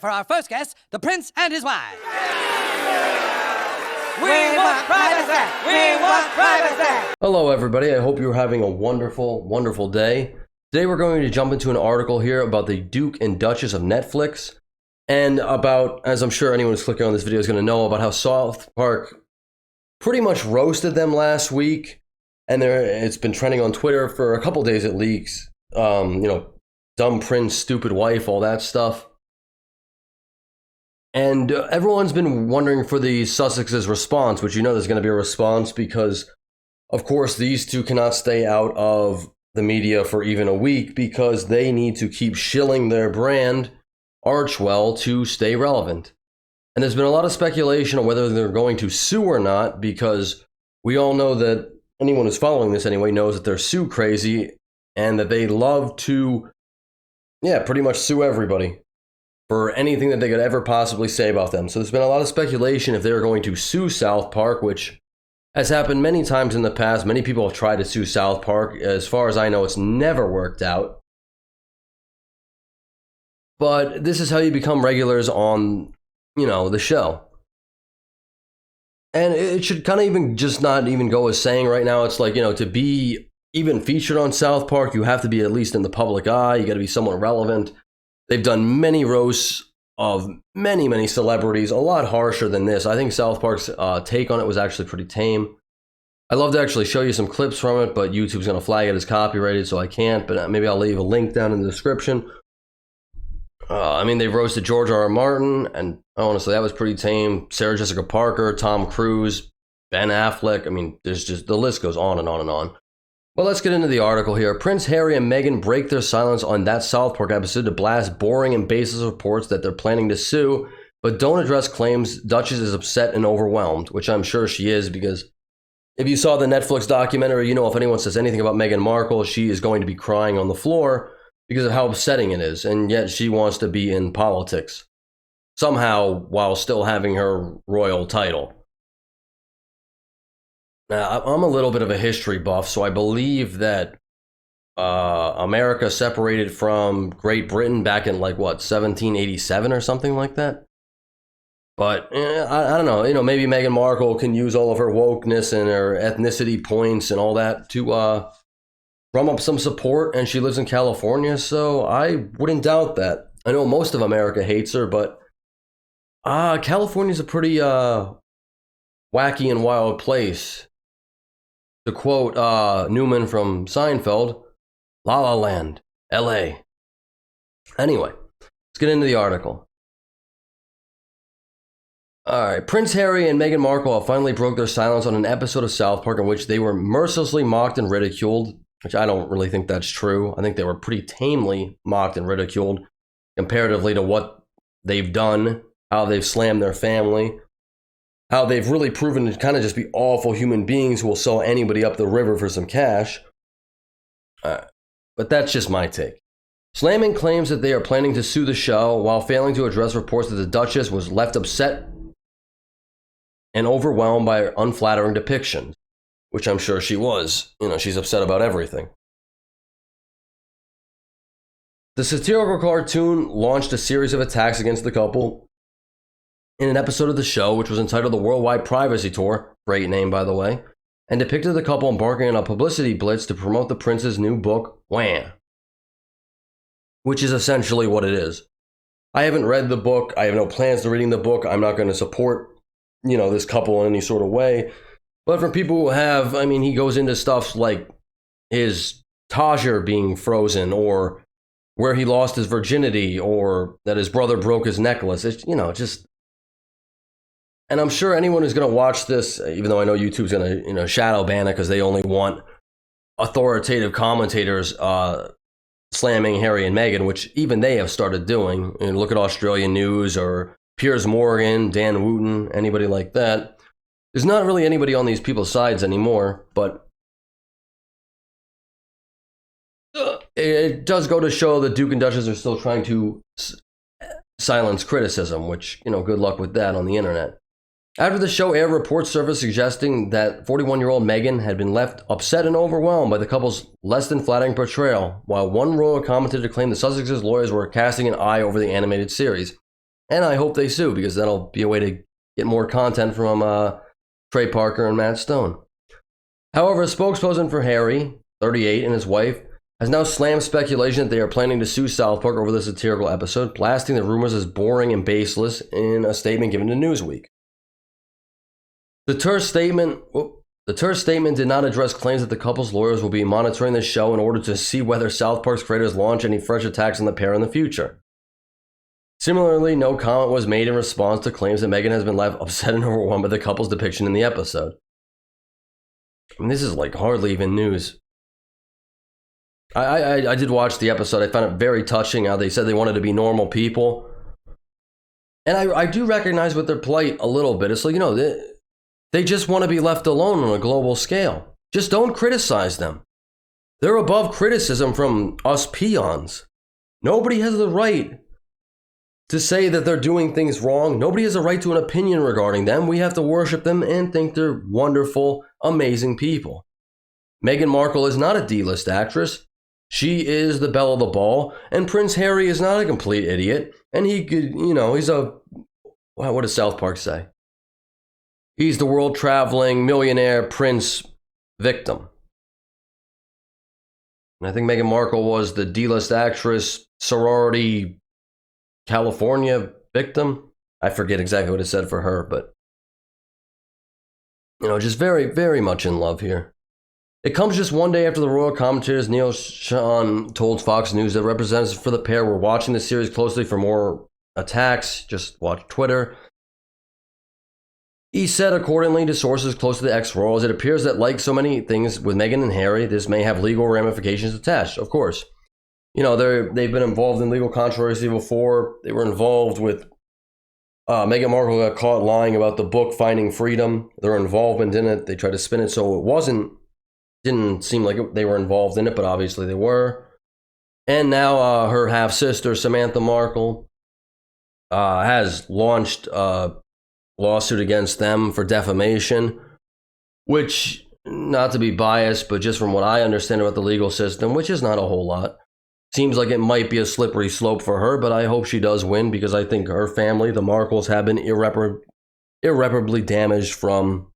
for our first guest, the Prince and his wife. We want privacy! We want privacy! Hello everybody, I hope you're having a wonderful, wonderful day. Today we're going to jump into an article here about the Duke and Duchess of Netflix, and about, as I'm sure anyone who's clicking on this video is going to know, about how South Park pretty much roasted them last week, and it's been trending on Twitter for a couple days at least. Dumb prince, stupid wife, all that stuff. And everyone's been wondering for the Sussex's response, which there's going to be a response because, of course, these two cannot stay out of the media for even a week because they need to keep shilling their brand, Archwell, to stay relevant. And there's been a lot of speculation on whether they're going to sue or not, because we all know that anyone who's following this anyway knows that they're sue crazy and that they love to, pretty much sue everybody for anything that they could ever possibly say about them. So there's been a lot of speculation if they're going to sue South Park, which has happened many times in the past. Many people have tried to sue South Park. As far as I know, it's never worked out. But this is how you become regulars on, the show. And it should kind of even just not even go as saying right now. It's like, to be even featured on South Park, you have to be at least in the public eye. You got to be somewhat relevant. They've done many roasts of many, many celebrities, a lot harsher than this. I think South Park's take on it was actually pretty tame. I'd love to actually show you some clips from it, but YouTube's going to flag it as copyrighted, so I can't. But maybe I'll leave a link down in the description. They roasted George R.R. Martin, and honestly, that was pretty tame. Sarah Jessica Parker, Tom Cruise, Ben Affleck. There's just, the list goes on and on and on. Well, let's get into the article here. Prince Harry and Meghan break their silence on that South Park episode to blast boring and baseless reports that they're planning to sue, but don't address claims Duchess is upset and overwhelmed, which I'm sure she is, because if you saw the Netflix documentary, if anyone says anything about Meghan Markle, she is going to be crying on the floor because of how upsetting it is, and yet she wants to be in politics somehow while still having her royal title. Now, I'm a little bit of a history buff, so I believe that America separated from Great Britain back in 1787 or something like that. But I don't know. Maybe Meghan Markle can use all of her wokeness and her ethnicity points and all that to drum up some support. And she lives in California, so I wouldn't doubt that. I know most of America hates her, but California's a pretty wacky and wild place. To quote Newman from Seinfeld, La La Land, L.A. Anyway, let's get into the article. Alright, Prince Harry and Meghan Markle have finally broke their silence on an episode of South Park in which they were mercilessly mocked and ridiculed, which I don't really think that's true. I think they were pretty tamely mocked and ridiculed comparatively to what they've done, how they've slammed their family, how they've really proven to kind of just be awful human beings who will sell anybody up the river for some cash. But that's just my take. Slamming claims that they are planning to sue the show while failing to address reports that the Duchess was left upset and overwhelmed by unflattering depictions, which I'm sure she was. She's upset about everything. The satirical cartoon launched a series of attacks against the couple in an episode of the show, which was entitled The Worldwide Privacy Tour, great name by the way, and depicted the couple embarking on a publicity blitz to promote the prince's new book, Wagghh, which is essentially what it is. I haven't read the book. I have no plans to reading the book. I'm not going to support, this couple in any sort of way. But for people who have, he goes into stuff like his Tajir being frozen, or where he lost his virginity, or that his brother broke his necklace. It's, just... And I'm sure anyone who's going to watch this, even though I know YouTube's going to, shadow ban it because they only want authoritative commentators slamming Harry and Meghan, which even they have started doing. And look at Australian News or Piers Morgan, Dan Wooten, anybody like that. There's not really anybody on these people's sides anymore, but it does go to show that Duke and Duchess are still trying to silence criticism, which, good luck with that on the internet. After the show aired, reports surfaced suggesting that 41-year-old Meghan had been left upset and overwhelmed by the couple's less than flattering portrayal, while one royal commentator claimed the Sussex's lawyers were casting an eye over the animated series. And I hope they sue, because that'll be a way to get more content from Trey Parker and Matt Stone. However, a spokesperson for Harry, 38, and his wife has now slammed speculation that they are planning to sue South Park over the satirical episode, blasting the rumors as boring and baseless in a statement given to Newsweek. The terse statement did not address claims that the couple's lawyers will be monitoring the show in order to see whether South Park's creators launch any fresh attacks on the pair in the future. Similarly, no comment was made in response to claims that Meghan has been left upset and overwhelmed by the couple's depiction in the episode. I mean, this is like hardly even news. I did watch the episode. I found it very touching how they said they wanted to be normal people. And I do recognize with their plight a little bit. It's like, they just want to be left alone on a global scale. Just don't criticize them. They're above criticism from us peons. Nobody has the right to say that they're doing things wrong. Nobody has a right to an opinion regarding them. We have to worship them and think they're wonderful, amazing people. Meghan Markle is not a D-list actress. She is the belle of the ball, and Prince Harry is not a complete idiot. And he could, he's what does South Park say? He's the world-traveling millionaire prince victim. And I think Meghan Markle was the D-list actress, sorority, California victim. I forget exactly what it said for her, but, just very, very much in love here. It comes just one day after the royal commentators Neil Sean told Fox News that representatives for the pair were watching the series closely for more attacks. Just watch Twitter. He said, accordingly to sources close to the ex-royals, it appears that like so many things with Meghan and Harry, this may have legal ramifications attached. Of course. They've been involved in legal controversy before. They were involved with Meghan Markle got caught lying about the book Finding Freedom. Their involvement in it, they tried to spin it so it didn't seem like they were involved in it, but obviously they were. And now her half-sister, Samantha Markle, has launched a lawsuit against them for defamation, which, not to be biased, but just from what I understand about the legal system, which is not a whole lot, seems like it might be a slippery slope for her, but I hope she does win, because I think her family, the Markles, have been irreparably damaged from,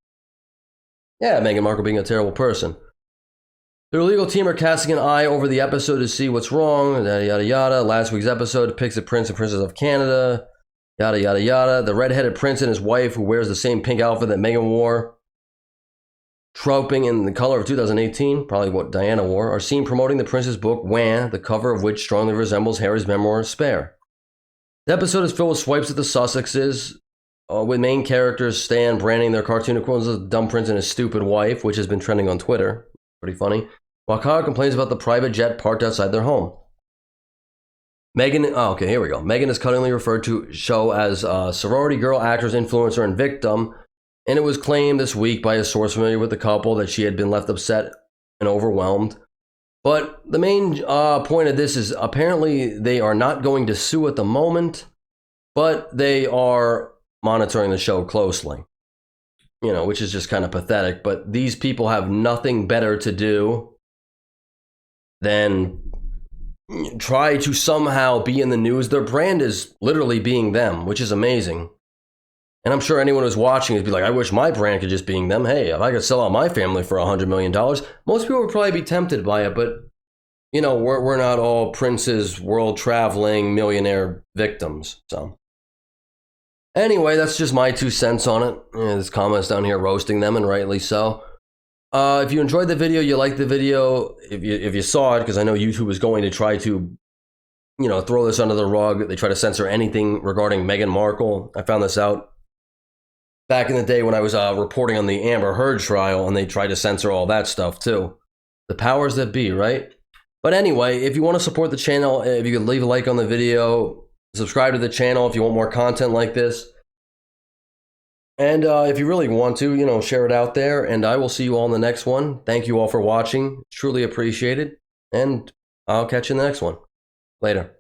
Meghan Markle being a terrible person. Their legal team are casting an eye over the episode to see what's wrong, yada, yada, yada. Last week's episode depicts the Prince and Princess of Canada, yada, yada, yada. The redheaded prince and his wife, who wears the same pink outfit that Meghan wore, troping in the color of 2018, probably what Diana wore, are seen promoting the prince's book, Wagghh, the cover of which strongly resembles Harry's memoir, Spare. The episode is filled with swipes at the Sussexes, with main characters Stan branding their cartoon equivalents as dumb prince and his stupid wife, which has been trending on Twitter. Pretty funny. Wagghh complains about the private jet parked outside their home. Meghan, here we go. Meghan is cunningly referred to show as a sorority girl, actress, influencer, and victim. And it was claimed this week by a source familiar with the couple that she had been left upset and overwhelmed. But the main point of this is apparently they are not going to sue at the moment, but they are monitoring the show closely. Which is just kind of pathetic. But these people have nothing better to do than try to somehow be in the news. Their brand is literally being them, which is amazing. And I'm sure anyone who's watching would be like, I wish my brand could just being them. Hey, if I could sell out my family for $100 million, most people would probably be tempted by it. But, we're not all princes, world-traveling, millionaire victims. So, anyway, that's just my 2 cents on it. There's comments down here roasting them, and rightly so. If you enjoyed the video, you liked the video, if you saw it, because I know YouTube is going to try to, throw this under the rug. They try to censor anything regarding Meghan Markle. I found this out back in the day when I was reporting on the Amber Heard trial, and they tried to censor all that stuff too. The powers that be, right? But anyway, if you want to support the channel, if you could leave a like on the video, subscribe to the channel if you want more content like this. And if you really want to, share it out there. And I will see you all in the next one. Thank you all for watching. Truly appreciated. And I'll catch you in the next one. Later.